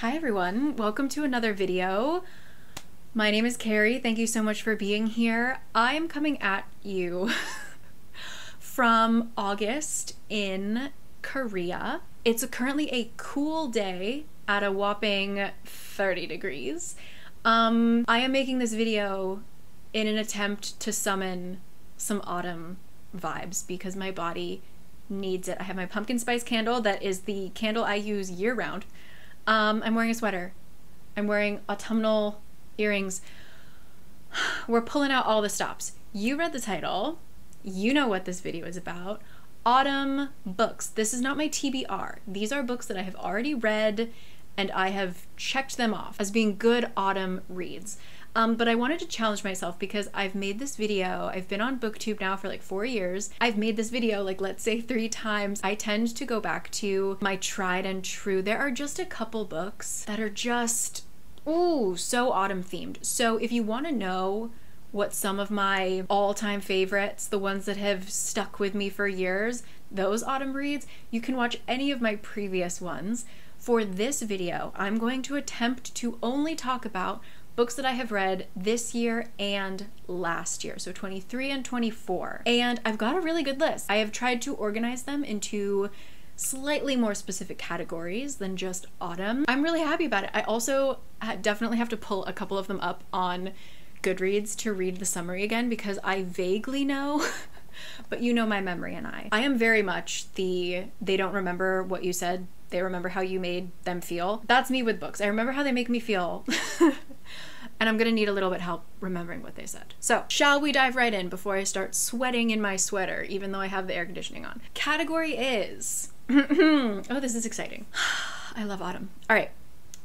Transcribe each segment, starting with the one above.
Hi everyone, welcome to another video. My name is Cari. Thank you so much for being here. I am coming at you from August in Korea. It's currently a cool day at a whopping 30 degrees. I am making this video in an attempt to summon some autumn vibes because my body needs it. I have my pumpkin spice candle that is the candle I use year round. I'm wearing a sweater. I'm wearing autumnal earrings. We're pulling out all the stops. You read the title. You know what this video is about. Autumn books. This is not my TBR. These are books that I have already read and I have checked them off as being good autumn reads. But I wanted to challenge myself because I've made this video. I've been on BookTube now for like 4 years. I've made this video like, let's say 3 times. I tend to go back to my tried and true. There are just a couple books that are just, ooh, so autumn themed. So if you want to know what some of my all-time favorites, the ones that have stuck with me for years, those autumn reads, you can watch any of my previous ones. For this video, I'm going to attempt to only talk about books that I have read this year and last year, so 23 and 24. And I've got a really good list. I have tried to organize them into slightly more specific categories than just autumn. I'm really happy about it. I also definitely have to pull a couple of them up on Goodreads to read the summary again because I vaguely know, but you know my memory and I am very much the they don't remember what you said, they remember how you made them feel. That's me with books. I remember how they make me feel. And I'm gonna need a little bit help remembering what they said. So, shall we dive right in before I start sweating in my sweater, even though I have the air conditioning on? Category is, oh, this is exciting. I love autumn. All right,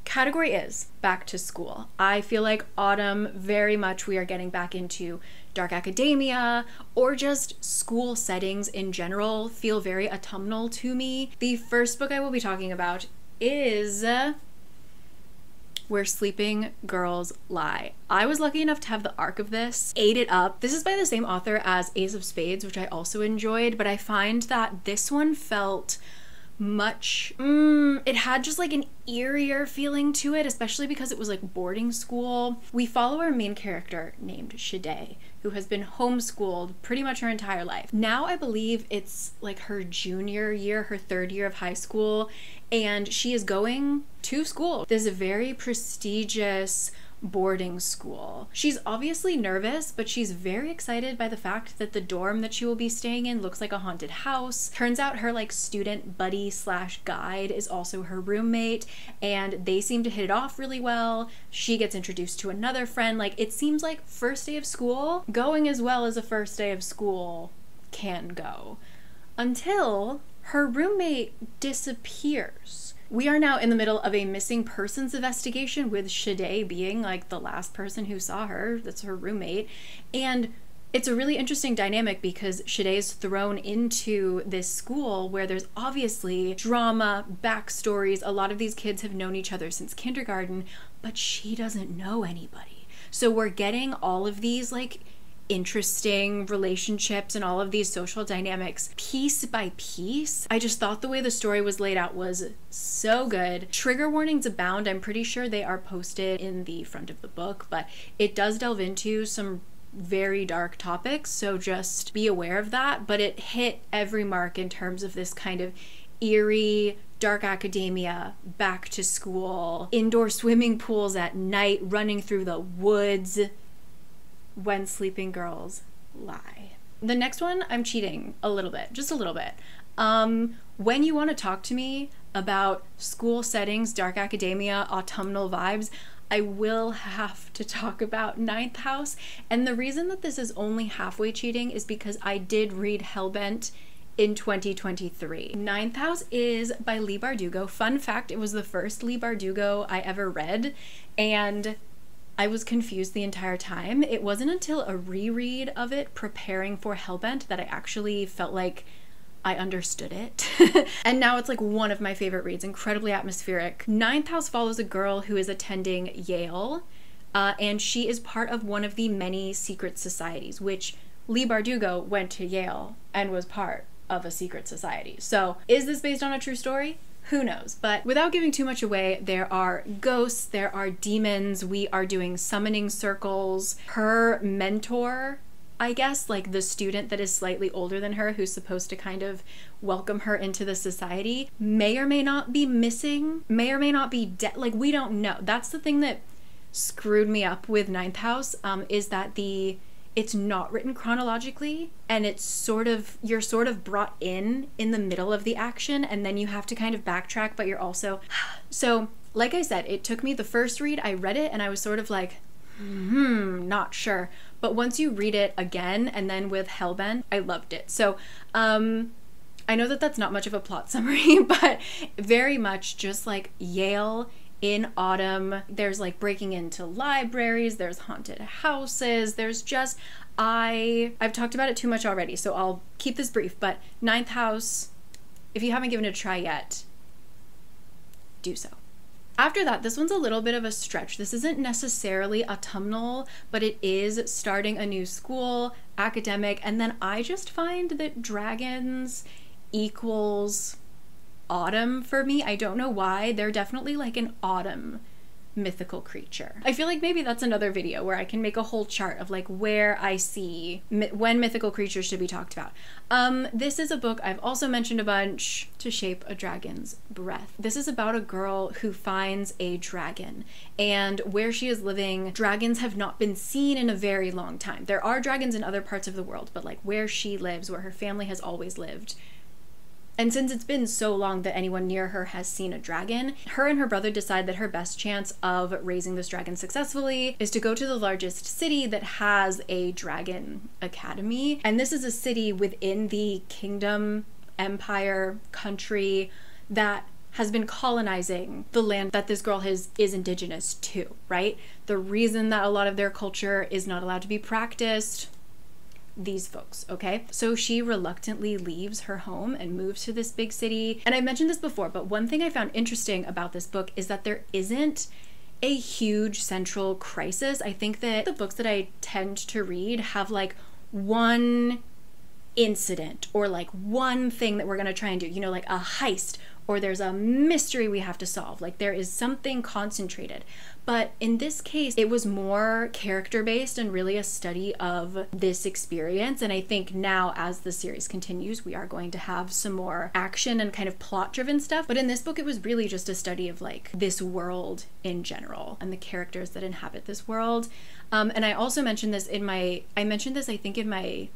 category is back to school. I feel like autumn, very much we are getting back into dark academia or just school settings in general feel very autumnal to me. The first book I will be talking about is Where Sleeping Girls Lie. I was lucky enough to have the arc of this, ate it up. This is by the same author as Ace of Spades, which I also enjoyed, but I find that this one felt much, it had just like an eerier feeling to it, especially because it was like boarding school. We follow our main character named Shade, who has been homeschooled pretty much her entire life. Now I believe it's like her junior year, her 3rd year of high school, and she is going to school. This is a very prestigious boarding school. She's obviously nervous, but she's very excited by the fact that the dorm that she will be staying in looks like a haunted house. Turns out her like student buddy slash guide is also her roommate, and they seem to hit it off really well. She gets introduced to another friend. Like, it seems like first day of school going as well as a first day of school can go, until her roommate disappears. We are now in the middle of a missing persons investigation, with Shade being like the last person who saw her. That's her roommate. And it's a really interesting dynamic because Shade is thrown into this school where there's obviously drama, backstories. A lot of these kids have known each other since kindergarten, but she doesn't know anybody. So we're getting all of these like interesting relationships and all of these social dynamics piece by piece. I just thought the way the story was laid out was so good. Trigger warnings abound. I'm pretty sure they are posted in the front of the book, but it does delve into some very dark topics, so just be aware of that. But it hit every mark in terms of this kind of eerie dark academia, back to school, indoor swimming pools at night, running through the woods. When Sleeping Girls Lie. The next one, I'm cheating a little bit, just a little bit. When you want to talk to me about school settings, dark academia, autumnal vibes, I will have to talk about Ninth House. And the reason that this is only halfway cheating is because I did read Hellbent in 2023. Ninth House is by Leigh Bardugo. Fun fact, it was the first Leigh Bardugo I ever read, and I was confused the entire time. It wasn't until a reread of it preparing for Hellbent that I actually felt like I understood it. And now it's like one of my favorite reads, incredibly atmospheric. Ninth House follows a girl who is attending Yale, and she is part of one of the many secret societies, which Leigh Bardugo went to Yale and was part of a secret society. So is this based on a true story? Who knows? But without giving too much away, there are ghosts, there are demons, we are doing summoning circles. Her mentor, I guess, like the student that is slightly older than her, who's supposed to kind of welcome her into the society, may or may not be missing, may or may not be dead. Like, we don't know. That's the thing that screwed me up with Ninth House, is that it's not written chronologically, and it's sort of, you're sort of brought in the middle of the action, and then you have to kind of backtrack, but you're also, so like I said, it took me the first read, I read it and I was sort of like, not sure. But once you read it again, and then with Hellbent, I loved it. So I know that that's not much of a plot summary, but very much just like Yale in autumn. There's like breaking into libraries, there's haunted houses, there's just, I've talked about it too much already, so I'll keep this brief. But Ninth House, if you haven't given it a try yet, do so. After that, this one's a little bit of a stretch. This isn't necessarily autumnal, but it is starting a new school, academic, and then I just find that dragons equals autumn for me. I don't know why. They're definitely like an autumn mythical creature. I feel like maybe that's another video where I can make a whole chart of like where I see when mythical creatures should be talked about. This is a book I've also mentioned a bunch, To Shape a Dragon's Breath. This is about a girl who finds a dragon, and where she is living, dragons have not been seen in a very long time. There are dragons in other parts of the world, but like where she lives, where her family has always lived, and since it's been so long that anyone near her has seen a dragon, her and her brother decide that her best chance of raising this dragon successfully is to go to the largest city that has a dragon academy. And this is a city within the kingdom, empire, country that has been colonizing the land that this girl is indigenous to, right? The reason that a lot of their culture is not allowed to be practiced, these folks, okay? So she reluctantly leaves her home and moves to this big city. And I mentioned this before, but one thing I found interesting about this book is that there isn't a huge central crisis. I think that the books that I tend to read have like one incident or like one thing that we're gonna try and do, you know, like a heist, or there's a mystery we have to solve. Like there is something concentrated. But in this case, it was more character-based and really a study of this experience. And I think now as the series continues, we are going to have some more action and kind of plot-driven stuff. But in this book, it was really just a study of like this world in general and the characters that inhabit this world. And I also mentioned this in my, I think in my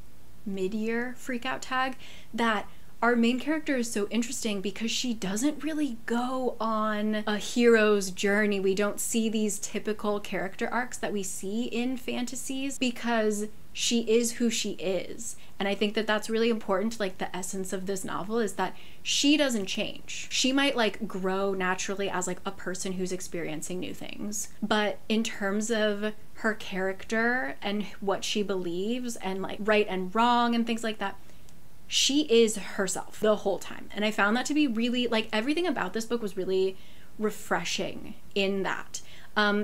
mid-year freakout tag, that our main character is so interesting because she doesn't really go on a hero's journey. We don't see these typical character arcs that we see in fantasies because she is who she is. And I think that that's really important. Like the essence of this novel is that she doesn't change. She might like grow naturally as like a person who's experiencing new things. But in terms of her character and what she believes and like right and wrong and things like that, she is herself the whole time. And I found that to be really, like, everything about this book was really refreshing in that.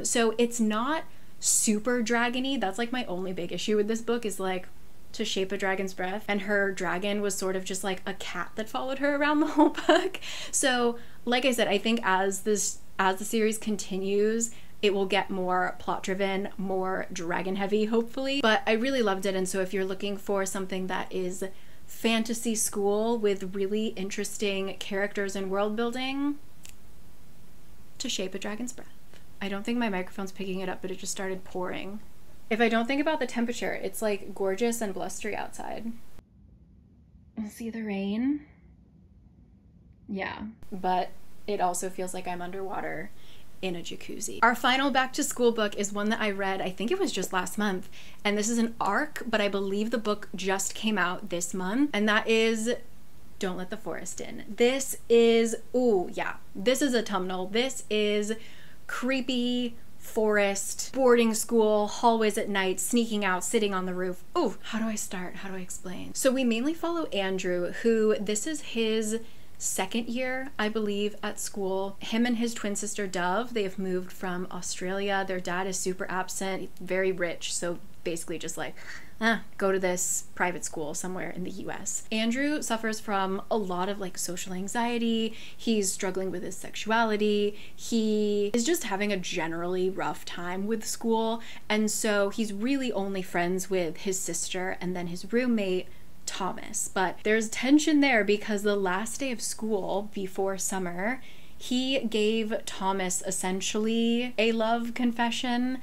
So it's not super dragony. That's like my only big issue with this book is like To Shape a Dragon's Breath, and her dragon was sort of just like a cat that followed her around the whole book. So like I said, I think as the series continues, it will get more plot driven, more dragon heavy, hopefully. But I really loved it. And so if you're looking for something that is fantasy school with really interesting characters and world building, To Shape a Dragon's Breath. I don't think my microphone's picking it up, but it just started pouring. If I don't think about the temperature, it's like gorgeous and blustery outside. See the rain? Yeah, but it also feels like I'm underwater in a jacuzzi. Our final back to school book is one that I read, I think it was just last month, and this is an arc, but I believe the book just came out this month, and that is Don't Let the Forest In. This is, ooh, yeah, this is autumnal. This is creepy forest, boarding school, hallways at night, sneaking out, sitting on the roof. Ooh, how do I start? How do I explain? So we mainly follow Andrew, who this is his second year, I believe, at school. Him and his twin sister Dove, they have moved from Australia. Their dad is super absent, very rich, so basically just like, go to this private school somewhere in the US. Andrew suffers from a lot of like social anxiety. He's struggling with his sexuality. He is just having a generally rough time with school. And so he's really only friends with his sister and then his roommate, Thomas. But there's tension there because the last day of school before summer, he gave Thomas essentially a love confession.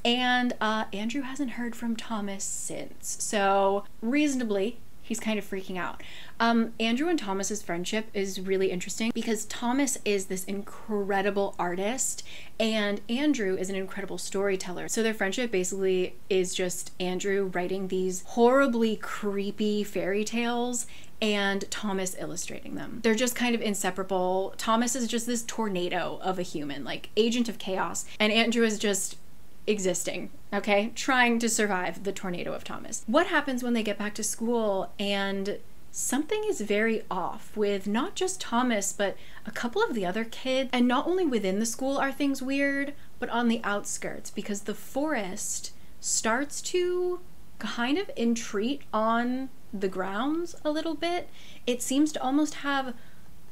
And Andrew hasn't heard from Thomas since. So reasonably, he's kind of freaking out. Andrew and Thomas's friendship is really interesting because Thomas is this incredible artist and Andrew is an incredible storyteller. So their friendship basically is just Andrew writing these horribly creepy fairy tales and Thomas illustrating them. They're just kind of inseparable. Thomas is just this tornado of a human, like agent of chaos, and Andrew is just existing, okay? Trying to survive the tornado of Thomas. What happens when they get back to school and something is very off with not just Thomas, but a couple of the other kids. And not only within the school are things weird, but on the outskirts, because the forest starts to kind of entreat on the grounds a little bit. It seems to almost have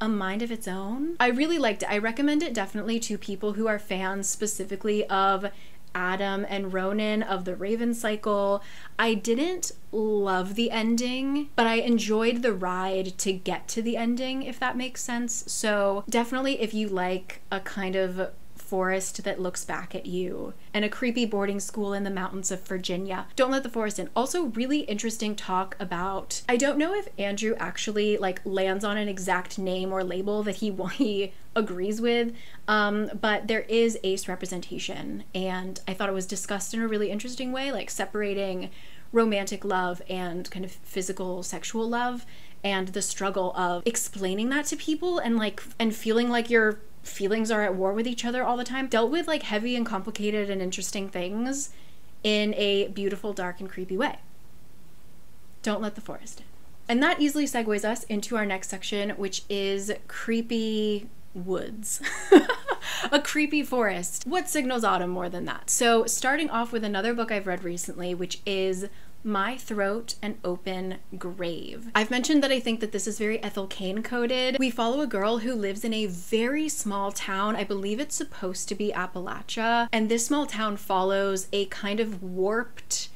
a mind of its own. I really liked it. I recommend it definitely to people who are fans specifically of Adam and Ronan of the Raven cycle. I didn't love the ending, but I enjoyed the ride to get to the ending, if that makes sense. So definitely if you like a kind of forest that looks back at you and a creepy boarding school in the mountains of Virginia, don't let the forest in. Also really interesting talk about, I don't know if Andrew actually like lands on an exact name or label that he agrees with, but there is ace representation, and I thought it was discussed in a really interesting way, like separating romantic love and kind of physical sexual love, and the struggle of explaining that to people and feeling like your feelings are at war with each other all the time. Dealt with like heavy and complicated and interesting things in a beautiful, dark, and creepy way. Don't let the forest in. And that easily segues us into our next section, which is creepy woods. A creepy forest. What signals autumn more than that? So starting off with another book I've read recently, which is My Throat, an Open Grave. I've mentioned that I think that this is very Ethel Cain coded. We follow a girl who lives in a very small town. I believe it's supposed to be Appalachia. And this small town follows a kind of warped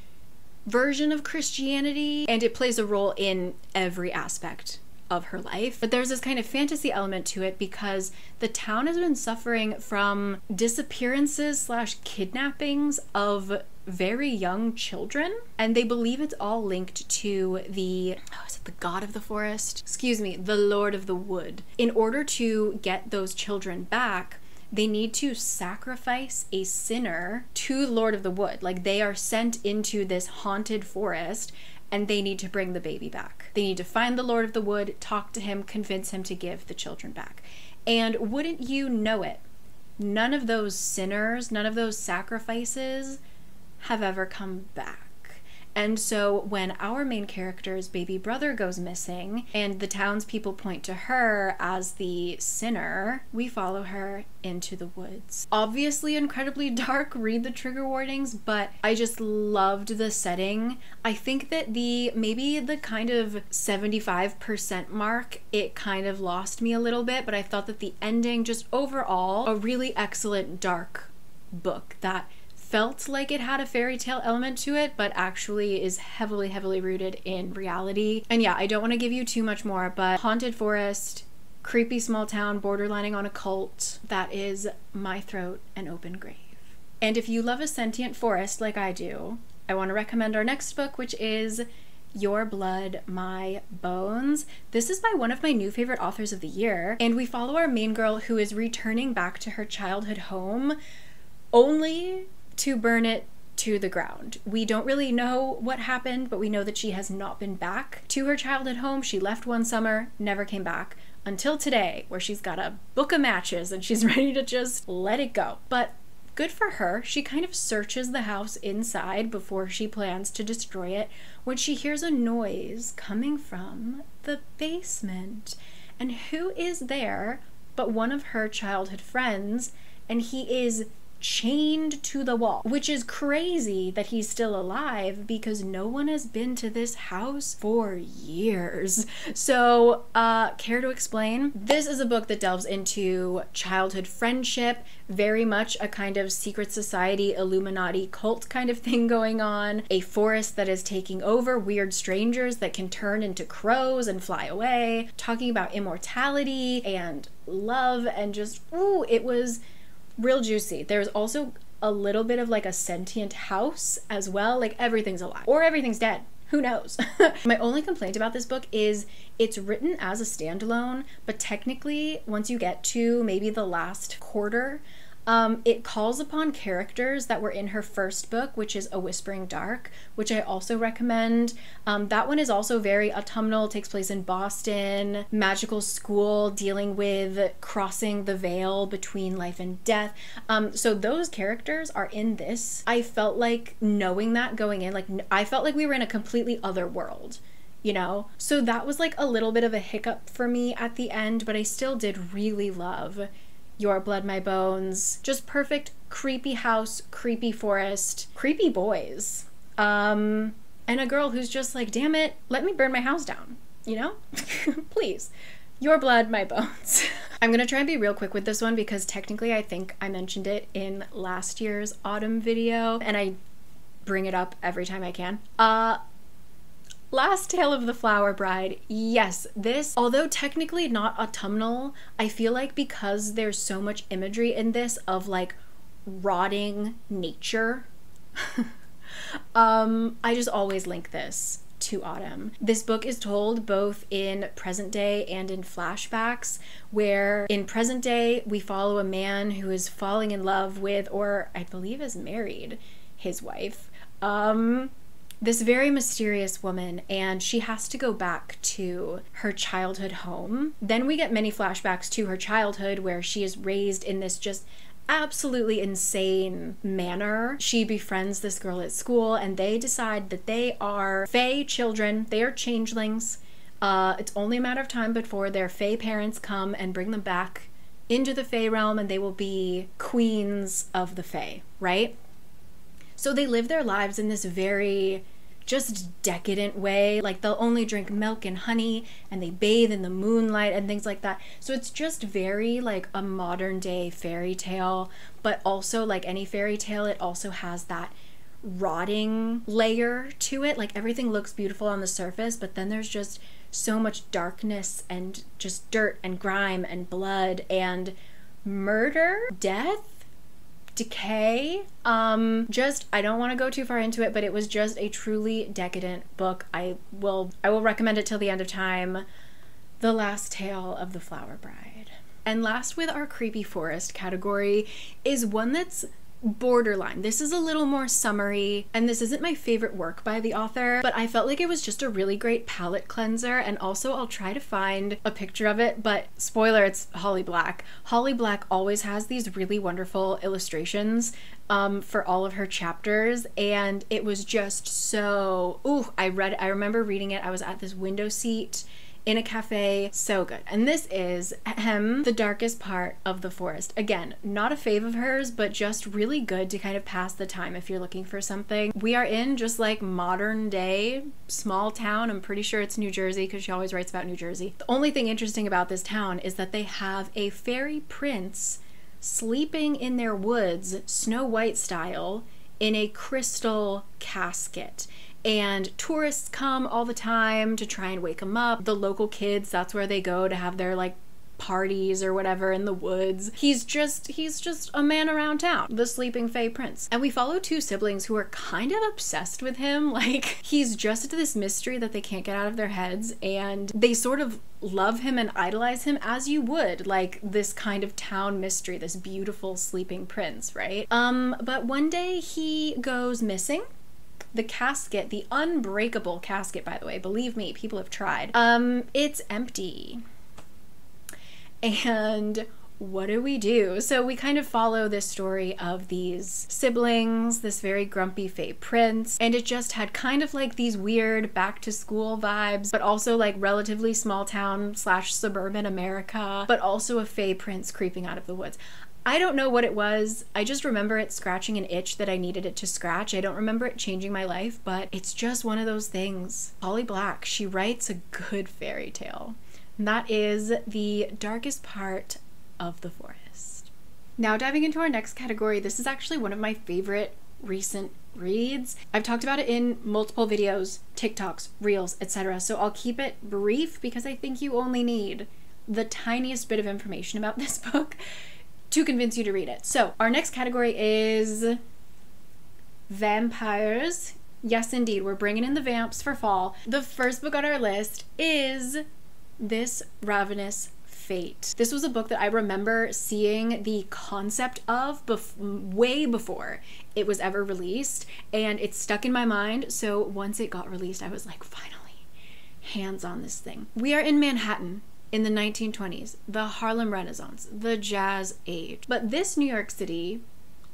version of Christianity, and it plays a role in every aspect of her life. But there's this kind of fantasy element to it because the town has been suffering from disappearances / kidnappings of very young children, and they believe it's all linked to the god of the forest? Excuse me, the Lord of the Wood. In order to get those children back, they need to sacrifice a sinner to Lord of the Wood. Like, they are sent into this haunted forest and they need to bring the baby back. They need to find the Lord of the Wood, talk to him, convince him to give the children back. And wouldn't you know it, none of those sinners, none of those sacrifices have ever come back. And so when our main character's baby brother goes missing and the townspeople point to her as the sinner, we follow her into the woods. Obviously incredibly dark, read the trigger warnings, but I just loved the setting. I think that maybe the kind of 75% mark, it kind of lost me a little bit, but I thought that the ending, just overall, a really excellent dark book that felt like it had a fairy tale element to it, but actually is heavily, heavily rooted in reality. And yeah, I don't want to give you too much more, but haunted forest, creepy small town, borderlining on a cult, that is My Throat, an Open Grave. And if you love a sentient forest like I do, I want to recommend our next book, which is Your Blood, My Bones. This is by one of my new favorite authors of the year, and we follow our main girl who is returning back to her childhood home only to burn it to the ground. We don't really know what happened, but we know that she has not been back to her childhood home. She left one summer, never came back, until today, where she's got a book of matches and she's ready to just let it go. But good for her. She kind of searches the house inside before she plans to destroy it when she hears a noise coming from the basement. And who is there but one of her childhood friends, and he is chained to the wall, which is crazy that he's still alive because no one has been to this house for years. So, care to explain? This is a book that delves into childhood friendship, very much a kind of secret society, Illuminati cult kind of thing going on, a forest that is taking over, weird strangers that can turn into crows and fly away, talking about immortality and love, and just, ooh, it was real juicy. There's also a little bit of like a sentient house as well, like everything's alive or everything's dead. Who knows? My only complaint about this book is it's written as a standalone, but technically once you get to maybe the last quarter, it calls upon characters that were in her first book, which is A Whispering Dark, which I also recommend. That one is also very autumnal, takes place in Boston, magical school, dealing with crossing the veil between life and death. So those characters are in this. I felt like knowing that going in, like I felt like we were in a completely other world, you know? So that was like a little bit of a hiccup for me at the end, but I still did really love Your Blood, My Bones. Just perfect, creepy house, creepy forest, creepy boys. And a girl who's just like, damn it, let me burn my house down, you know? Please. Your Blood, My Bones. I'm gonna try and be real quick with this one because technically I think I mentioned it in last year's autumn video and I bring it up every time I can. Last Tale of the Flower Bride. Yes, this, although technically not autumnal, I feel like because there's so much imagery in this of like rotting nature, I just always link this to autumn. This book is told both in present day and in flashbacks, where in present day we follow a man who is falling in love with, or I believe is married, his wife. This very mysterious woman, and she has to go back to her childhood home. Then we get many flashbacks to her childhood where she is raised in this just absolutely insane manner. She befriends this girl at school and they decide that they are fae children. They are changelings. It's only a matter of time before their fae parents come and bring them back into the fae realm and they will be queens of the fae, right? So they live their lives in this very just decadent way. Like they'll only drink milk and honey and they bathe in the moonlight and things like that. So it's just very like a modern day fairy tale, but also like any fairy tale, it also has that rotting layer to it. Like everything looks beautiful on the surface, but then there's just so much darkness and just dirt and grime and blood and murder, death, decay. I don't want to go too far into it, but it was just a truly decadent book. I will recommend it till the end of time. The Last Tale of the Flower Bride. And last with our creepy forest category is one that's borderline. This is a little more summery, and this isn't my favorite work by the author, but I felt like it was just a really great palette cleanser, and also I'll try to find a picture of it, but spoiler, it's Holly Black. Holly Black always has these really wonderful illustrations for all of her chapters, and it was just so, I remember reading it. I was at this window seat in a cafe, so good. And this is The Darkest Part of the Forest. Again, not a fave of hers, but just really good to kind of pass the time if you're looking for something. We are in just like modern day small town. I'm pretty sure it's New Jersey because she always writes about New Jersey. The only thing interesting about this town is that they have a fairy prince sleeping in their woods, Snow White style, in a crystal casket. And tourists come all the time to try and wake him up. The local kids, that's where they go to have their like parties or whatever in the woods. He's just a man around town, the sleeping fae prince. And we follow two siblings who are kind of obsessed with him. Like he's just this mystery that they can't get out of their heads, and they sort of love him and idolize him as you would like this kind of town mystery, this beautiful sleeping prince, right? But one day he goes missing. The casket, the unbreakable casket, by the way, believe me, people have tried. It's empty. And what do? So we kind of follow this story of these siblings, this very grumpy fae prince, and it just had kind of like these weird back to school vibes, but also like relatively small town / suburban America, but also a fae prince creeping out of the woods. I don't know what it was. I just remember it scratching an itch that I needed it to scratch. I don't remember it changing my life, but it's just one of those things. Holly Black, she writes a good fairy tale. And that is The Darkest Part of the Forest. Now diving into our next category, this is actually one of my favorite recent reads. I've talked about it in multiple videos, TikToks, Reels, etc. So I'll keep it brief because I think you only need the tiniest bit of information about this book to convince you to read it. So our next category is vampires. Yes, indeed, we're bringing in the vamps for fall. The first book on our list is This Ravenous Fate. This was a book that I remember seeing the concept of way before it was ever released, and it stuck in my mind. So once it got released, I was like, finally, hands on this thing. We are in Manhattan in the 1920s, the Harlem Renaissance, the Jazz Age. But this New York City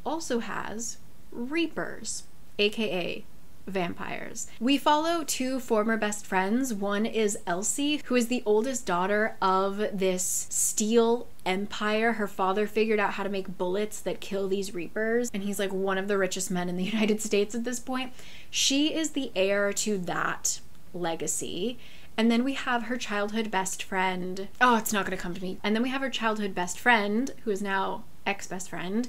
also has reapers, aka vampires. We follow two former best friends. One is Elsie, who is the oldest daughter of this steel empire. Her father figured out how to make bullets that kill these reapers, and he's like one of the richest men in the United States at this point. She is the heir to that legacy. And then we have her childhood best friend. Oh, it's not gonna come to me. And then we have her childhood best friend, who is now ex-best friend,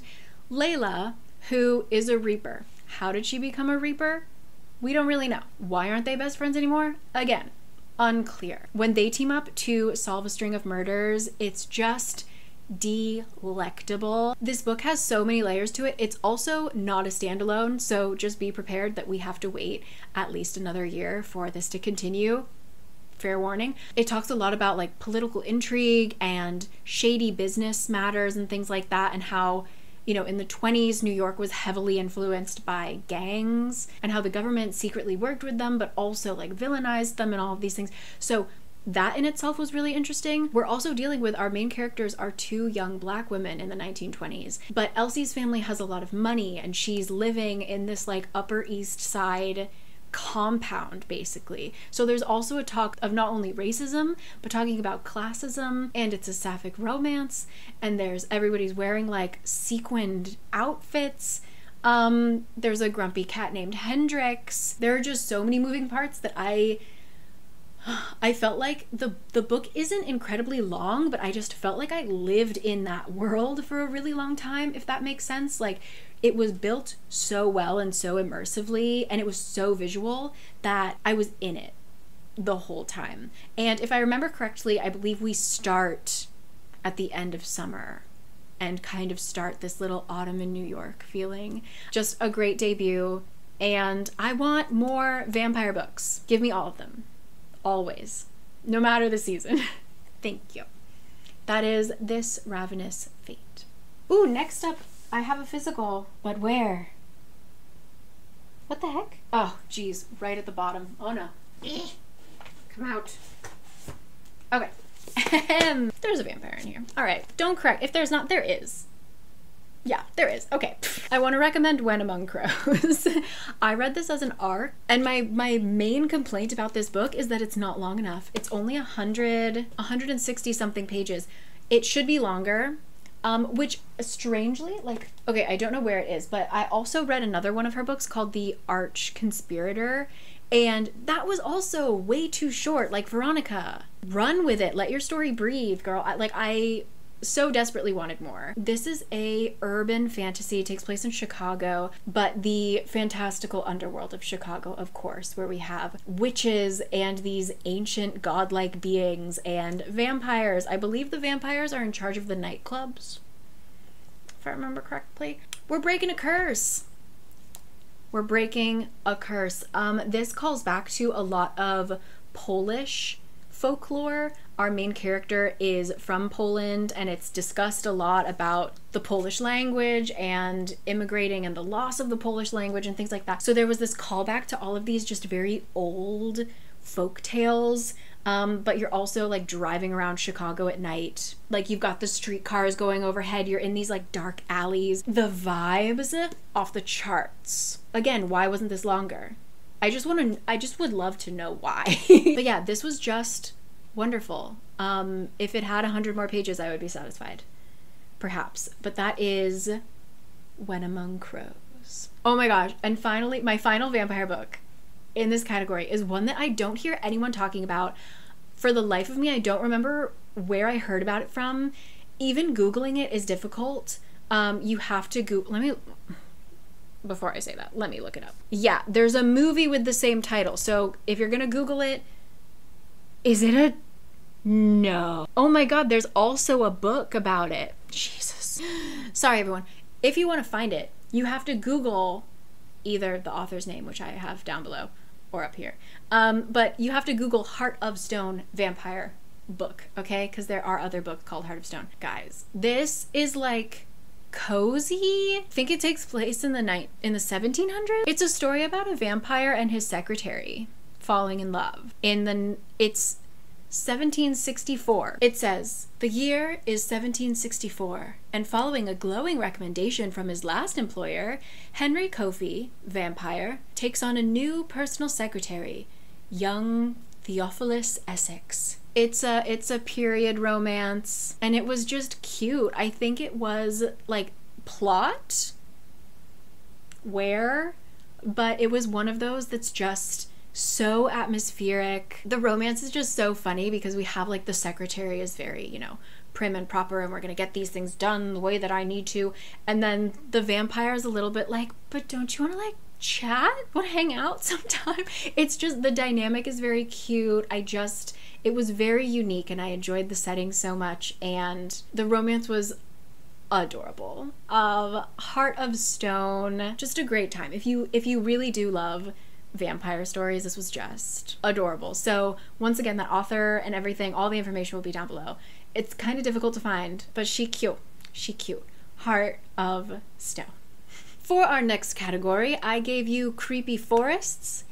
Layla, who is a reaper. How did she become a reaper? We don't really know. Why aren't they best friends anymore? Again, unclear. When they team up to solve a string of murders, it's just delectable. This book has so many layers to it. It's also not a standalone, so just be prepared that we have to wait at least another year for this to continue. Fair warning. It talks a lot about like political intrigue and shady business matters and things like that, and how, you know, in the 20s, New York was heavily influenced by gangs, and how the government secretly worked with them, but also like villainized them and all of these things. So that in itself was really interesting. We're also dealing with, our main characters are two young black women in the 1920s, but Elsie's family has a lot of money, and she's living in this like Upper East Side compound basically. So there's also a talk of not only racism, but talking about classism, and it's a sapphic romance, and there's everybody's wearing like sequined outfits. There's a grumpy cat named Hendrix. There are just so many moving parts that I felt like the book isn't incredibly long, but I just felt like I lived in that world for a really long time, if that makes sense. Like, it was built so well and so immersively, and it was so visual that I was in it the whole time. And if I remember correctly, I believe we start at the end of summer and kind of start this little autumn in New York feeling. Just a great debut, and I want more vampire books. Give me all of them. Always. No matter the season. Thank you. That is This Ravenous Fate. Ooh, next up, I have a physical, but where? What the heck? Oh, geez, right at the bottom. Oh no. Come out. Okay. There's a vampire in here. All right, don't correct. If there's not, there is. Yeah, there is. Okay. I want to recommend When Among Crows. I read this as an ARC, and my main complaint about this book is that it's not long enough. It's only 160 something pages. It should be longer. Which strangely, like, okay, I don't know where it is, but I also read another one of her books called The Arch Conspirator, and that was also way too short. Like, Veronica, run with it. Let your story breathe, girl. I so desperately wanted more. This is a urban fantasy. It takes place in Chicago, but the fantastical underworld of Chicago, of course, where we have witches and these ancient godlike beings and vampires. I believe the vampires are in charge of the nightclubs, if I remember correctly. We're breaking a curse. We're breaking a curse. This calls back to a lot of Polish folklore. Our main character is from Poland, and it's discussed a lot about the Polish language and immigrating and the loss of the Polish language and things like that. So there was this callback to all of these just very old folk tales, but you're also like driving around Chicago at night. Like, you've got the streetcars going overhead, you're in these like dark alleys. The vibes off the charts. Again, why wasn't this longer? I just would love to know why. But yeah, this was just wonderful. If it had 100 more pages, I would be satisfied. perhaps, but that is When Among Crows. Oh my gosh. And finally, my final vampire book in this category is one that I don't hear anyone talking about. For the life of me, I don't remember where I heard about it from. Even Googling it is difficult. You have to Google, before I say that, let me look it up. Yeah, there's a movie with the same title. So if you're gonna Google it, is it a, no. Oh my God, there's also a book about it. Jesus. Sorry, everyone. If you want to find it, you have to Google either the author's name, which I have down below or up here. But you have to Google Heart of Stone vampire book, okay? Because there are other books called Heart of Stone. Guys, this is like cozy. I think it takes place in the 1700s. It's a story about a vampire and his secretary falling in love. It's 1764. It says, the year is 1764, and following a glowing recommendation from his last employer, Henry Coffey, vampire, takes on a new personal secretary, young Theophilus Essex. It's a period romance, and it was just cute. I think it was like plot but it was one of those that's just so atmospheric. The romance is just so funny because we have like the secretary is very, you know, prim and proper, and we're gonna get these things done the way that I need to, and then the vampire is a little bit like, but don't you want to like chat, want to hang out sometime? It's just, the dynamic is very cute. It was very unique, and I enjoyed the setting so much, and the romance was adorable. Heart of Stone, just a great time. If you really do love vampire stories, this was just adorable. So once again, that author and everything, all the information will be down below. It's kind of difficult to find, but she cute. Heart of Stone. For our next category, I gave you creepy forests.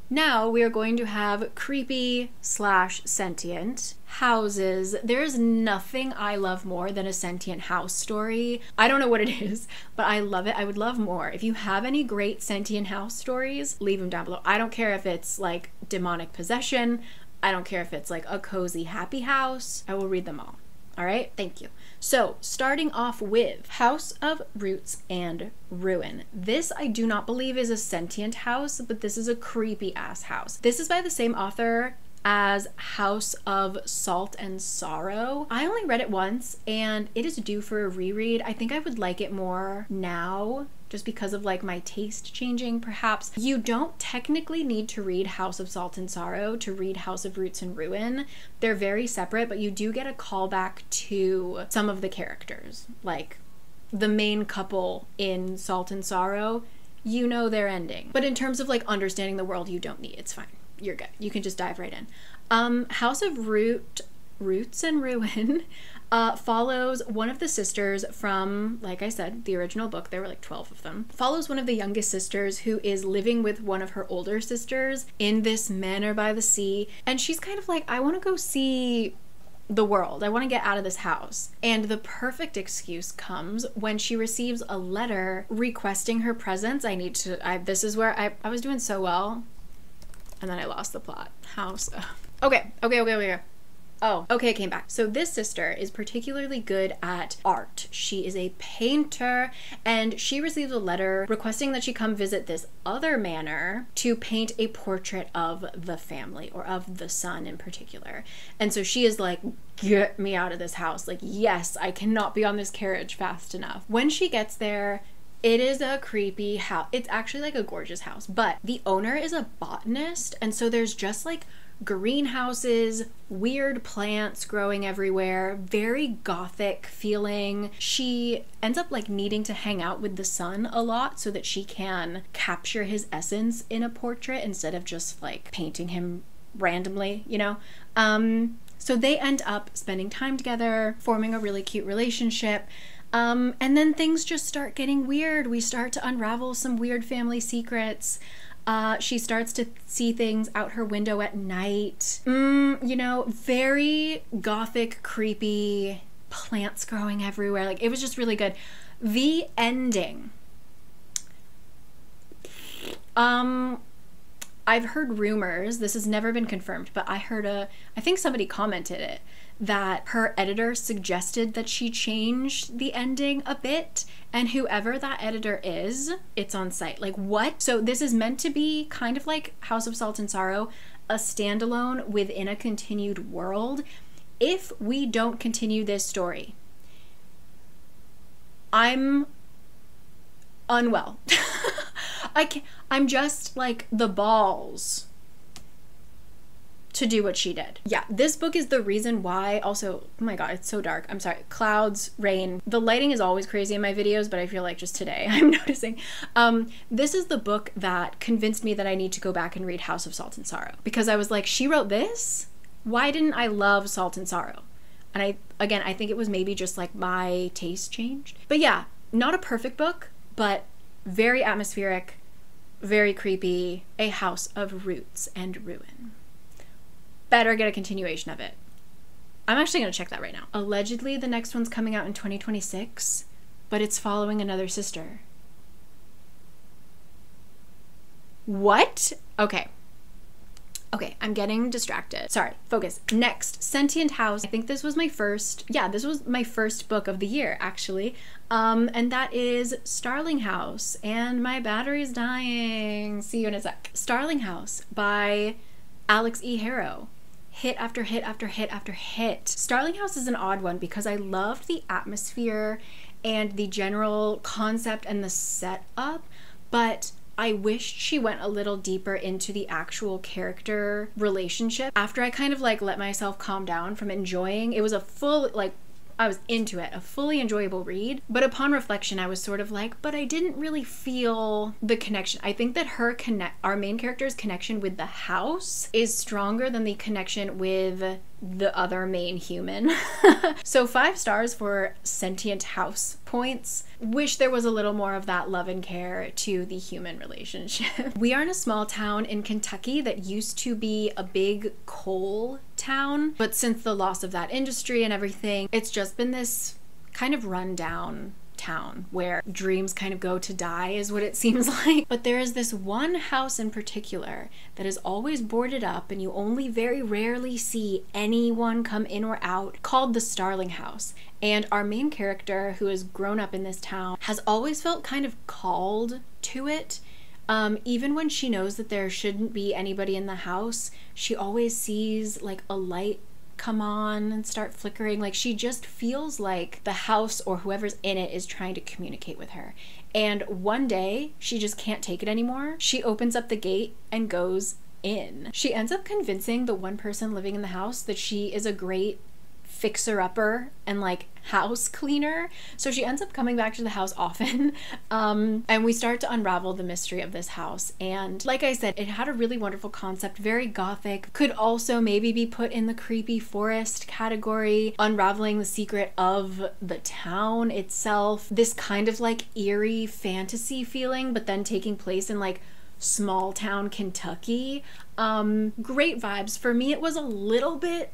Now we are going to have creepy/sentient houses. There's nothing I love more than a sentient house story. I don't know what it is, but I love it. I would love more. If you have any great sentient house stories, leave them down below. I don't care if it's like demonic possession. I don't care if it's like a cozy happy house. I will read them all. All right, thank you. So starting off with House of Roots and Ruin. This I do not believe is a sentient house, but this is a creepy ass house. This is by the same author as House of Salt and Sorrow. I only read it once and it is due for a reread. I think I would like it more now, just because of like my taste changing perhaps. You don't technically need to read House of Salt and Sorrow to read House of Roots and Ruin. They're very separate, but you do get a callback to some of the characters. Like the main couple in Salt and Sorrow, you know their ending. But in terms of like understanding the world, you don't need, it's fine. You're good. You can just dive right in. House of Roots and Ruin follows one of the sisters from, like I said, the original book. There were like 12 of them. Follows one of the youngest sisters who is living with one of her older sisters in this manor by the sea. And she's kind of like, I want to go see the world. I want to get out of this house. And the perfect excuse comes when she receives a letter requesting her presence. This is where I was doing so well. And then I lost the plot. House. Okay. Oh, okay, it came back. So this sister is particularly good at art. She is a painter, and she receives a letter requesting that she come visit this other manor to paint a portrait of the family, or of the son in particular. And so she is like, get me out of this house. Like, yes, I cannot be on this carriage fast enough. When she gets there, it is a creepy house. It's actually like a gorgeous house, but the owner is a botanist, and so there's just like greenhouses, weird plants growing everywhere, very gothic feeling. She ends up like needing to hang out with the son a lot so that she can capture his essence in a portrait instead of just like painting him randomly, you know? So they end up spending time together, forming a really cute relationship. And then things just start getting weird. We start to unravel some weird family secrets. She starts to see things out her window at night. You know, very gothic, creepy, plants growing everywhere. Like, it was just really good. The ending. I've heard rumors, this has never been confirmed, but I think somebody commented it, that her editor suggested that she change the ending a bit, and whoever that editor is, it's on site. Like, what? So this is meant to be kind of like House of Salt and Sorrow, a standalone within a continued world. If we don't continue this story, I'm unwell. I'm just like the balls to do what she did. Yeah, this book is the reason why. Also, oh my god, it's so dark. I'm sorry. Clouds, rain. The lighting is always crazy in my videos, but I feel like just today I'm noticing. This is the book that convinced me that I need to go back and read House of Salt and Sorrow, because I was like, she wrote this? Why didn't I love Salt and Sorrow? And I think it was maybe just like my taste changed. But yeah, not a perfect book, but very atmospheric, very creepy, a house of roots and ruin. Better get a continuation of it. I'm actually going to check that right now. Allegedly, the next one's coming out in 2026, but it's following another sister. What? Okay, I'm getting distracted. Sorry, focus. Next, Sentient House. I think this was my first, this was my first book of the year, actually. And that is Starling House, and my battery's dying. See you in a sec. Starling House by Alix Harrow. Hit after hit after hit after hit. Starling House is an odd one because I loved the atmosphere and the general concept and the setup, but I wished she went a little deeper into the actual character relationship. After I kind of like let myself calm down from enjoying, it was a full, like, I was into it, a fully enjoyable read. But upon reflection, I was sort of like, but I didn't really feel the connection. I think that our main character's connection with the house is stronger than the connection with the other main human. So 5 stars for Sentient House points. Wish there was a little more of that love and care to the human relationship. We are in a small town in Kentucky that used to be a big coal town, but since the loss of that industry and everything, it's just been this kind of rundown town where dreams kind of go to die, is what it seems like. But there is this one house in particular that is always boarded up and you only very rarely see anyone come in or out, called the Starling House. And our main character, who has grown up in this town, has always felt kind of called to it. Even when she knows that there shouldn't be anybody in the house, she always sees like a light come on and start flickering. Like, she just feels like the house or whoever's in it is trying to communicate with her. And one day she just can't take it anymore. She opens up the gate and goes in. She ends up convincing the one person living in the house that she is a great fixer-upper and like house cleaner. So she ends up coming back to the house often. And we start to unravel the mystery of this house. And like I said, it had a really wonderful concept, very gothic, could also maybe be put in the creepy forest category, unraveling the secret of the town itself. This kind of like eerie fantasy feeling, but then taking place in like small town Kentucky. Great vibes. For me, it was a little bit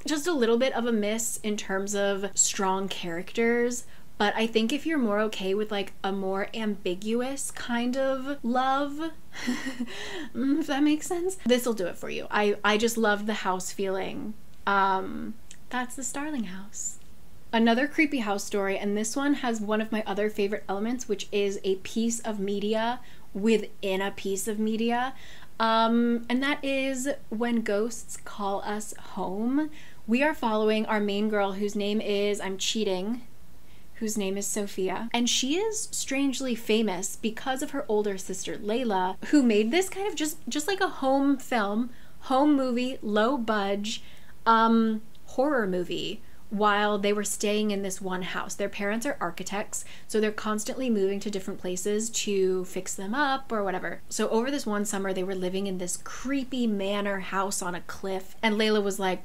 just a little bit of a miss in terms of strong characters, but I think if you're more okay with like a more ambiguous kind of love, if that makes sense, this will do it for you. I just loved the house feeling. That's the Starling House. Another creepy house story, and this one has one of my other favorite elements, which is a piece of media within a piece of media. And that is When Ghosts Call Us Home. We are following our main girl, whose name is, I'm cheating, whose name is Sophia. And she is strangely famous because of her older sister, Layla, who made this kind of just like a home film, home movie, low budge, horror movie, while they were staying in this one house. Their parents are architects, so they're constantly moving to different places to fix them up or whatever. So over this one summer, they were living in this creepy manor house on a cliff, and Layla was like,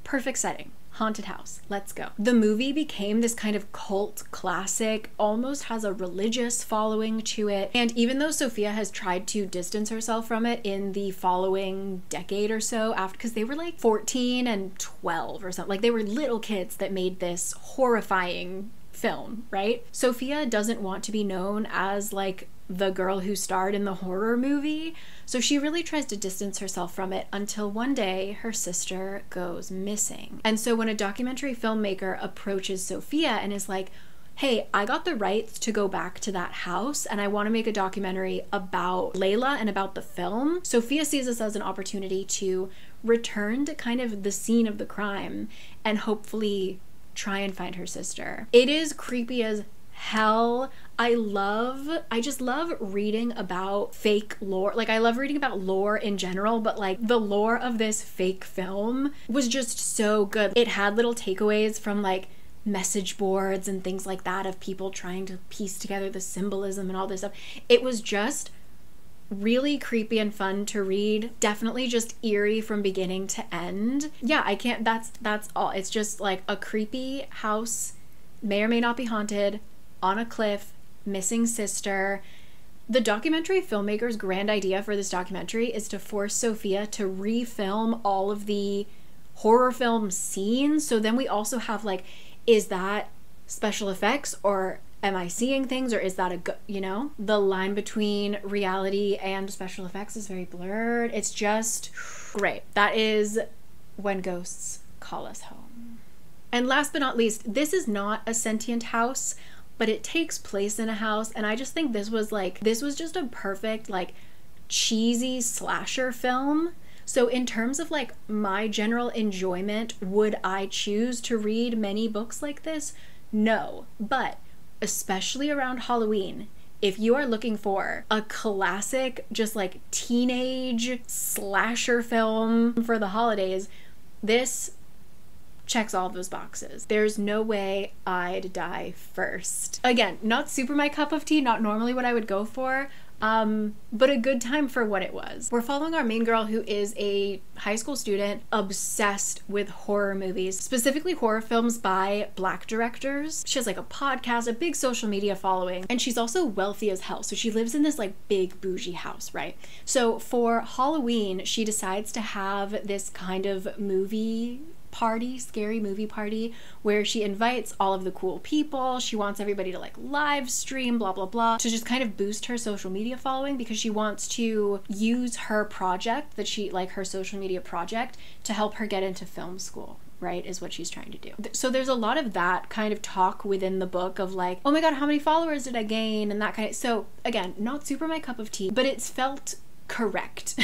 perfect setting. Haunted house, let's go. The movie became this kind of cult classic, almost has a religious following to it. And even though Sophia has tried to distance herself from it in the following decade or so, after, because they were like 14 and 12 or something, like they were little kids that made this horrifying film, right? Sophia doesn't want to be known as like the girl who starred in the horror movie, so she really tries to distance herself from it until one day her sister goes missing. And so when a documentary filmmaker approaches Sophia and is like, hey, I got the rights to go back to that house and I want to make a documentary about Layla and about the film, Sophia sees this as an opportunity to return to kind of the scene of the crime and hopefully try and find her sister. It is creepy as hell. I just love reading about fake lore. Like, I love reading about lore in general, but like the lore of this fake film was just so good. It had little takeaways from like message boards and things like that of people trying to piece together the symbolism and all this stuff. It was just really creepy and fun to read. Definitely just eerie from beginning to end. Yeah, I can't, that's all. It's just like a creepy house, may or may not be haunted, on a cliff, missing sister. The documentary filmmaker's grand idea for this documentary is to force Sophia to refilm all of the horror film scenes. So then we also have like, is that special effects, or am I seeing things, or is that you know? The line between reality and special effects is very blurred. It's just great. That is When Ghosts Call Us Home. And last but not least, this is not a sentient house, but it takes place in a house, and I just think this was just a perfect like cheesy slasher film. So in terms of like my general enjoyment, would I choose to read many books like this? No, but especially around Halloween, if you are looking for a classic, just like teenage slasher film for the holidays, this checks all of those boxes. There's no way I'd die first. Again, not super my cup of tea, not normally what I would go for, but a good time for what it was. We're following our main girl, who is a high school student obsessed with horror movies, specifically horror films by Black directors. She has like a podcast, a big social media following, and she's also wealthy as hell. So she lives in this like big bougie house, right? So for Halloween, she decides to have this kind of movie party, scary movie party, where she invites all of the cool people. She wants everybody to like live stream, blah blah blah, to just kind of boost her social media following, because she wants to use her project, that she like her social media project, to help her get into film school, right, is what she's trying to do. So there's a lot of that kind of talk within the book of like, oh my god, how many followers did I gain, and that kind of, so again, not super my cup of tea, but it's felt correct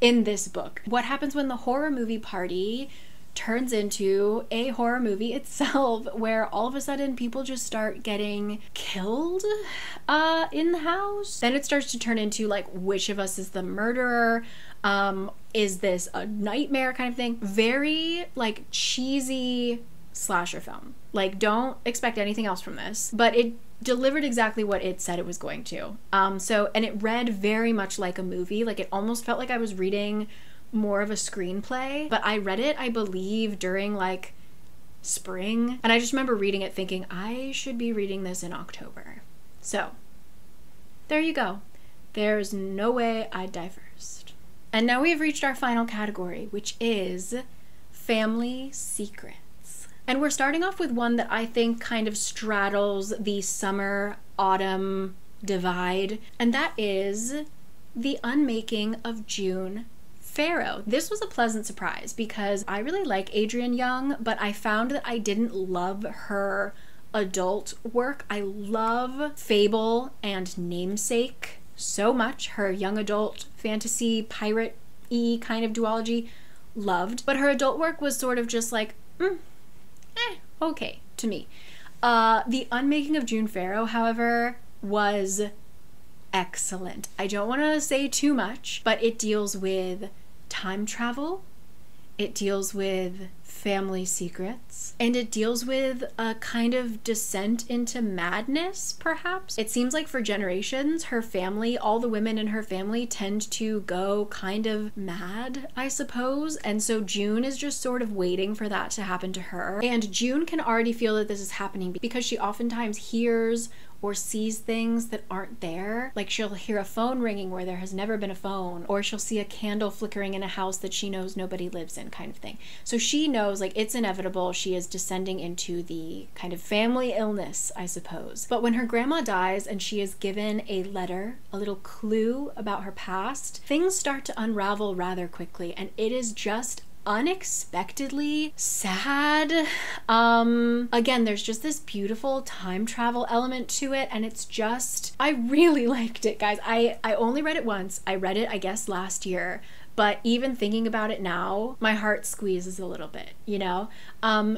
in this book. What happens when the horror movie party turns into a horror movie itself, where all of a sudden people just start getting killed in the house. Then it starts to turn into like, which of us is the murderer? Is this a nightmare kind of thing? Very like cheesy slasher film. Like, don't expect anything else from this, but it delivered exactly what it said it was going to. And it read very much like a movie. Like, it almost felt like I was reading more of a screenplay, but I read it, I believe, during like spring, and I just remember reading it thinking I should be reading this in October. So there you go. There's no way I'd die first. And now we have reached our final category, which is family secrets. And we're starting off with one that I think kind of straddles the summer-autumn divide, and that is the unmaking of June Farrow. This was a pleasant surprise because I really like Adrienne Young, but I found that I didn't love her adult work. I love Fable and Namesake so much. Her young adult fantasy pirate-y kind of duology, loved. But her adult work was sort of just like, okay to me. The Unmaking of June Farrow, however, was excellent. I don't want to say too much, but it deals with time travel, it deals with family secrets, and it deals with a kind of descent into madness, perhaps. It seems like for generations, her family, all the women in her family tend to go kind of mad, I suppose, and so June is just sort of waiting for that to happen to her. And June can already feel that this is happening because she oftentimes hears or sees things that aren't there. Like she'll hear a phone ringing where there has never been a phone, or she'll see a candle flickering in a house that she knows nobody lives in, kind of thing. So she knows like it's inevitable. She is descending into the kind of family illness, I suppose. But when her grandma dies and she is given a letter, a little clue about her past, things start to unravel rather quickly, and it is just unexpectedly sad. Again, there's just this beautiful time travel element to it, and it's just, I really liked it, guys. I only read it once. I read it, I guess, last year, but even thinking about it now, my heart squeezes a little bit, you know?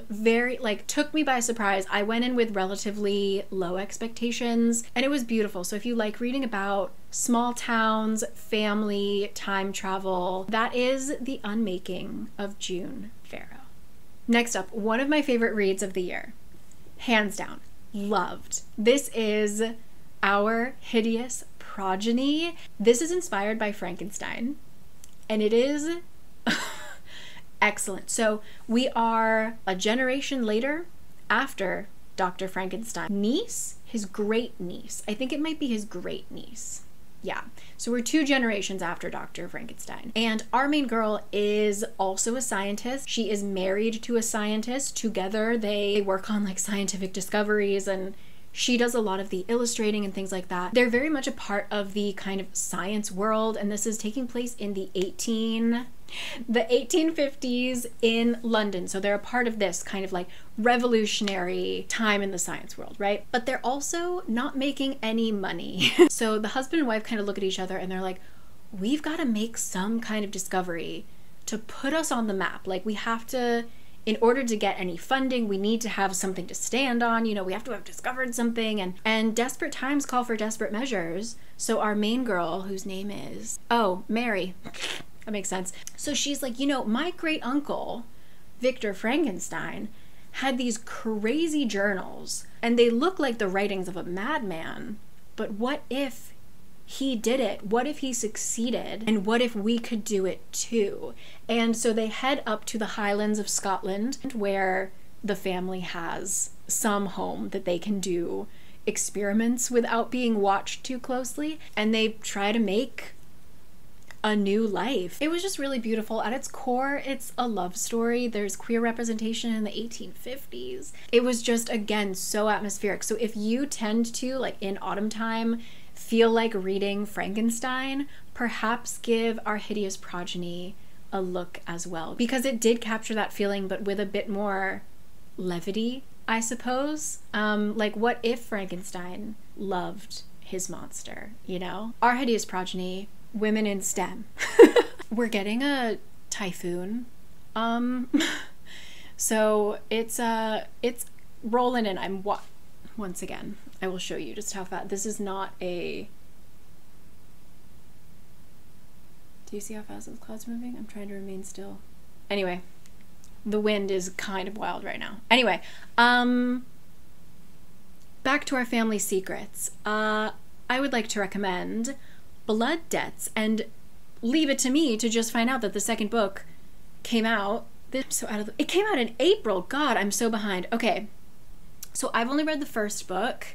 Very, like, took me by surprise. I went in with relatively low expectations, and it was beautiful. So if you like reading about small towns, family, time travel, that is The Unmaking of June Farrow. Next up, one of my favorite reads of the year. Hands down, loved. This is Our Hideous Progeny. This is inspired by Frankenstein, and it is excellent. So we are a generation later after Dr. Frankenstein's niece, his great niece. I think it might be his great niece. Yeah, so we're 2 generations after Dr. Frankenstein. And our main girl is also a scientist. She is married to a scientist. Together they work on like scientific discoveries, and she does a lot of the illustrating and things like that. They're very much a part of the kind of science world, and this is taking place in the 1850s in London. So they're a part of this kind of like revolutionary time in the science world, right? But they're also not making any money. So the husband and wife kind of look at each other and they're like, we've got to make some kind of discovery to put us on the map. Like we have to, in order to get any funding, we need to have something to stand on. You know, we have to have discovered something, and desperate times call for desperate measures. So our main girl, whose name is, oh, Mary, that makes sense. So she's like, you know, my great uncle, Victor Frankenstein, had these crazy journals, and they look like the writings of a madman. But what if he did it? What if he succeeded? And what if we could do it too? And so they head up to the Highlands of Scotland, where the family has some home that they can do experiments without being watched too closely, and they try to make a new life. It was just really beautiful. At its core, it's a love story. There's queer representation in the 1850s. It was just, again, so atmospheric. So if you tend to, like in autumn time, feel like reading Frankenstein, perhaps give Our Hideous Progeny a look as well, because it did capture that feeling, but with a bit more levity, I suppose. Like, what if Frankenstein loved his monster, you know? Our Hideous Progeny, women in STEM. We're getting a typhoon. So it's rolling in. Once again, I will show you just how fast. This is not a... Do you see how fast those clouds are moving? I'm trying to remain still. Anyway, the wind is kind of wild right now. Anyway, back to our family secrets. I would like to recommend Blood Debts, and leave it to me to just find out that the second book came out. It came out in April. God, I'm so behind. Okay, so I've only read the first book.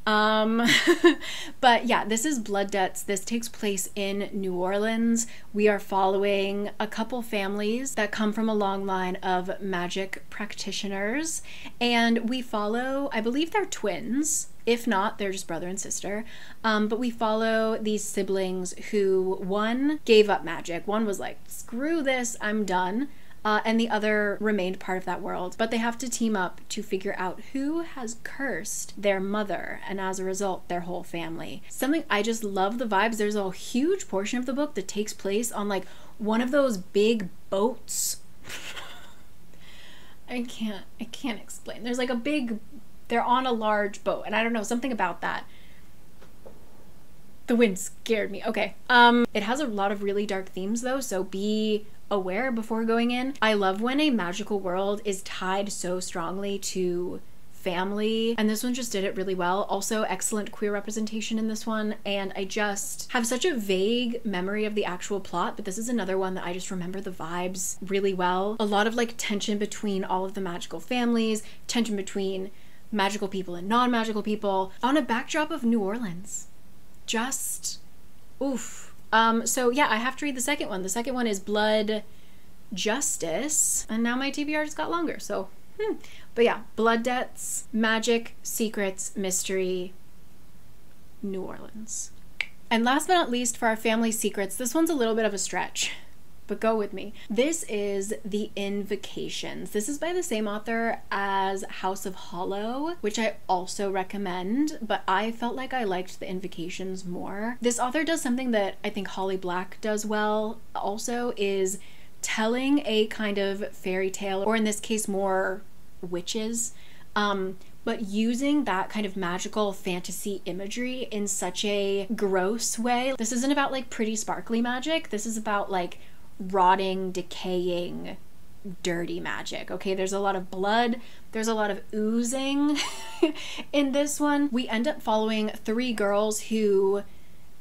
But yeah, this is Blood Debts. This takes place in New Orleans. We are following a couple families that come from a long line of magic practitioners, and we follow, I believe they're twins. If not, they're just brother and sister. But we follow these siblings who, one gave up magic. One was like, screw this, I'm done. And the other remained part of that world. But they have to team up to figure out who has cursed their mother, and as a result, their whole family. Something, I just love the vibes. There's a huge portion of the book that takes place on like one of those big boats. I can't explain. There's like a big, they're on a large boat, and I don't know, something about that. The wind scared me. Okay. It has a lot of really dark themes though, so be aware before going in. I love when a magical world is tied so strongly to family, and this one just did it really well. Also, excellent queer representation in this one, and I just have such a vague memory of the actual plot, but this is another one that I just remember the vibes really well. A lot of like tension between all of the magical families, tension between magical people and non-magical people on a backdrop of New Orleans. Just, oof. So yeah, I have to read the second one. The second one is Blood Justice, and now my TBR just got longer, so but yeah, blood debts, magic, secrets, mystery, New Orleans. And last but not least, for our family secrets, this one's a little bit of a stretch, but go with me. This is The Invocations. This is by the same author as House of Hollow, which I also recommend, but I felt like I liked The Invocations more. This author does something that I think Holly Black does well also, is telling a kind of fairy tale, or in this case more witches, but using that kind of magical fantasy imagery in such a gross way. This isn't about like pretty sparkly magic. This is about like rotting, decaying, dirty magic. Okay, there's a lot of blood, there's a lot of oozing in this one. We end up following 3 girls who,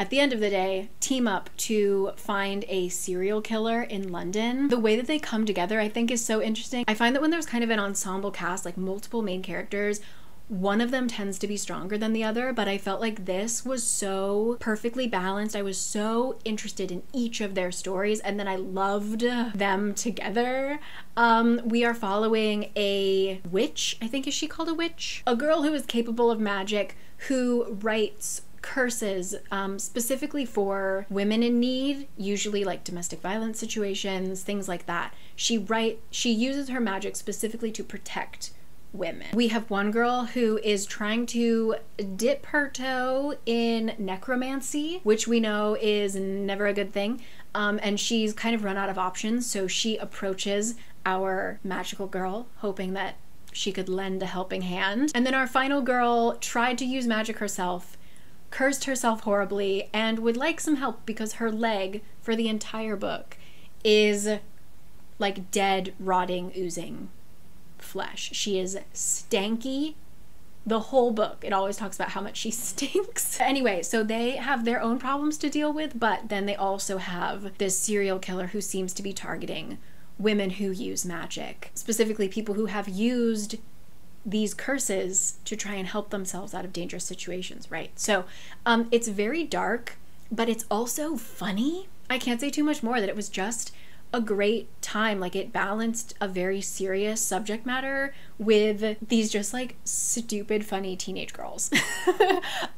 at the end of the day, team up to find a serial killer in London. The way that they come together, I think, is so interesting. I find that when there's kind of an ensemble cast, like multiple main characters, one of them tends to be stronger than the other, but I felt like this was so perfectly balanced. I was so interested in each of their stories, and then I loved them together. We are following a witch, I think, is she called a witch? A girl who is capable of magic, who writes curses specifically for women in need, usually like domestic violence situations, things like that. She uses her magic specifically to protect women. We have one girl who is trying to dip her toe in necromancy, which we know is never a good thing, and she's kind of run out of options, so she approaches our magical girl hoping that she could lend a helping hand. And then our final girl tried to use magic herself, cursed herself horribly, and would like some help because her leg for the entire book is like dead, rotting, oozing flesh. She is stanky. The whole book, it always talks about how much she stinks. Anyway, so they have their own problems to deal with, but then they also have this serial killer who seems to be targeting women who use magic, specifically people who have used these curses to try and help themselves out of dangerous situations, right? So it's very dark, but it's also funny. I can't say too much more that it was just a great time. Like, it balanced a very serious subject matter with these just like stupid funny teenage girls.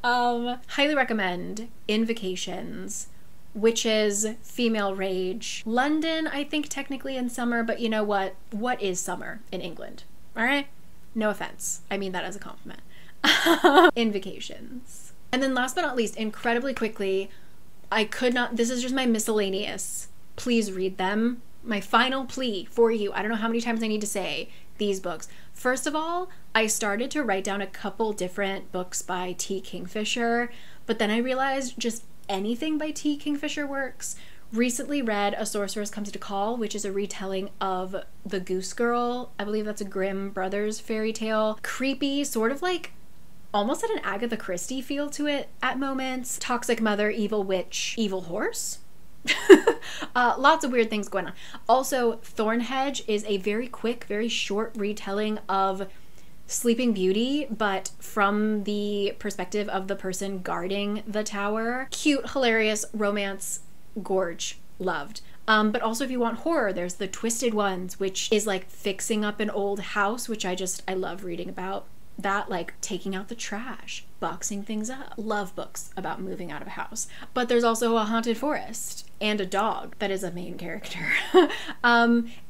Highly recommend Invocations, Witches, Female Rage. London, I think technically in summer, but you know what is summer in England? All right, no offense, I mean that as a compliment. Invocations. And then last but not least, incredibly quickly, this is just my miscellaneous, please read them. My final plea for you. I don't know how many times I need to say these books. First of all, I started to write down a couple different books by T. Kingfisher, but then I realized just anything by T. Kingfisher works. Recently read A Sorceress Comes to Call, which is a retelling of The Goose Girl. I believe that's a Grimm Brothers fairy tale. Creepy, sort of like almost had an Agatha Christie feel to it at moments. Toxic mother, evil witch, evil horse. Lots of weird things going on. Also, Thornhedge is a very quick, very short retelling of Sleeping Beauty, but from the perspective of the person guarding the tower. Cute, hilarious, romance, gorge, loved. But also if you want horror, there's The Twisted Ones, which is like fixing up an old house, which I love reading about. That, like taking out the trash, boxing things up. Love books about moving out of a house. But there's also a haunted forest and a dog that is a main character.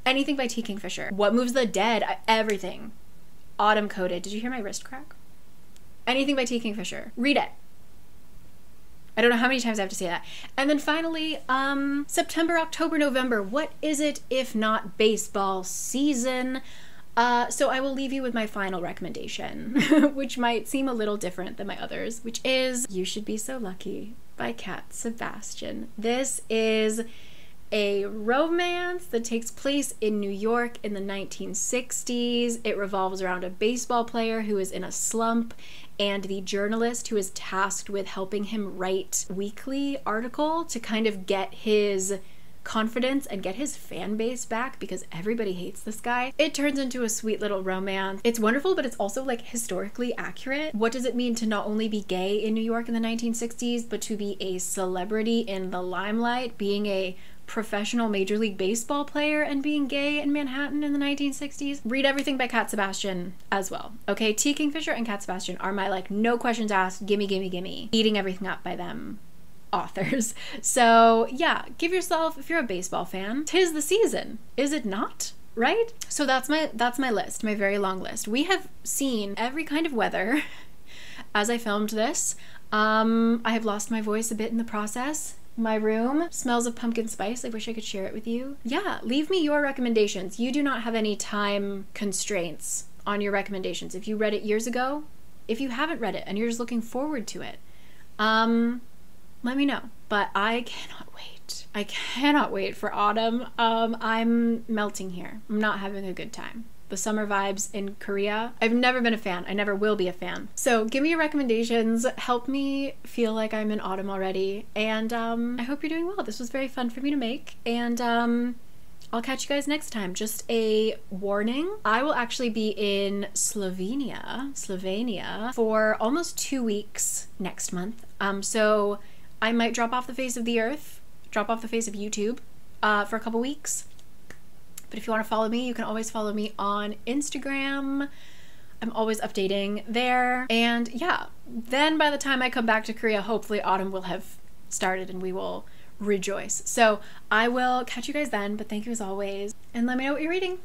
Anything by T. Kingfisher. What Moves the Dead, everything. Autumn Coated. Did you hear my wrist crack? Anything by T. Kingfisher. Read it. I don't know how many times I have to say that. And then finally, September, October, November. What is it if not baseball season? So I will leave you with my final recommendation, which might seem a little different than my others, which is You Should Be So Lucky by Cat Sebastian. This is a romance that takes place in New York in the 1960s. It revolves around a baseball player who is in a slump and the journalist who is tasked with helping him write a weekly article to kind of get his confidence and get his fan base back because everybody hates this guy. It turns into a sweet little romance. It's wonderful, but it's also like historically accurate. What does it mean to not only be gay in New York in the 1960s, but to be a celebrity in the limelight, being a professional Major League Baseball player and being gay in Manhattan in the 1960s? Read everything by Cat Sebastian as well. Okay, T. Kingfisher and Cat Sebastian are my like no questions asked, gimme, gimme, gimme, eating everything up by them authors. So yeah, give yourself, if you're a baseball fan, 'tis the season, is it not? Right? So that's my list, my very long list. We have seen every kind of weather as I filmed this. I have lost my voice a bit in the process. My room smells of pumpkin spice. I wish I could share it with you. Yeah, leave me your recommendations. You do not have any time constraints on your recommendations. If you read it years ago, if you haven't read it and you're just looking forward to it, let me know. But I cannot wait. I cannot wait for autumn. I'm melting here. I'm not having a good time. The summer vibes in Korea. I've never been a fan. I never will be a fan. So give me your recommendations. Help me feel like I'm in autumn already. And I hope you're doing well. This was very fun for me to make. And I'll catch you guys next time. Just a warning. I will actually be in Slovenia for almost 2 weeks next month. So I might drop off the face of the earth, drop off the face of YouTube for a couple weeks. But if you want to follow me, you can always follow me on Instagram. I'm always updating there. And yeah, then by the time I come back to Korea, hopefully autumn will have started and we will rejoice. So I will catch you guys then, but thank you as always. And let me know what you're reading.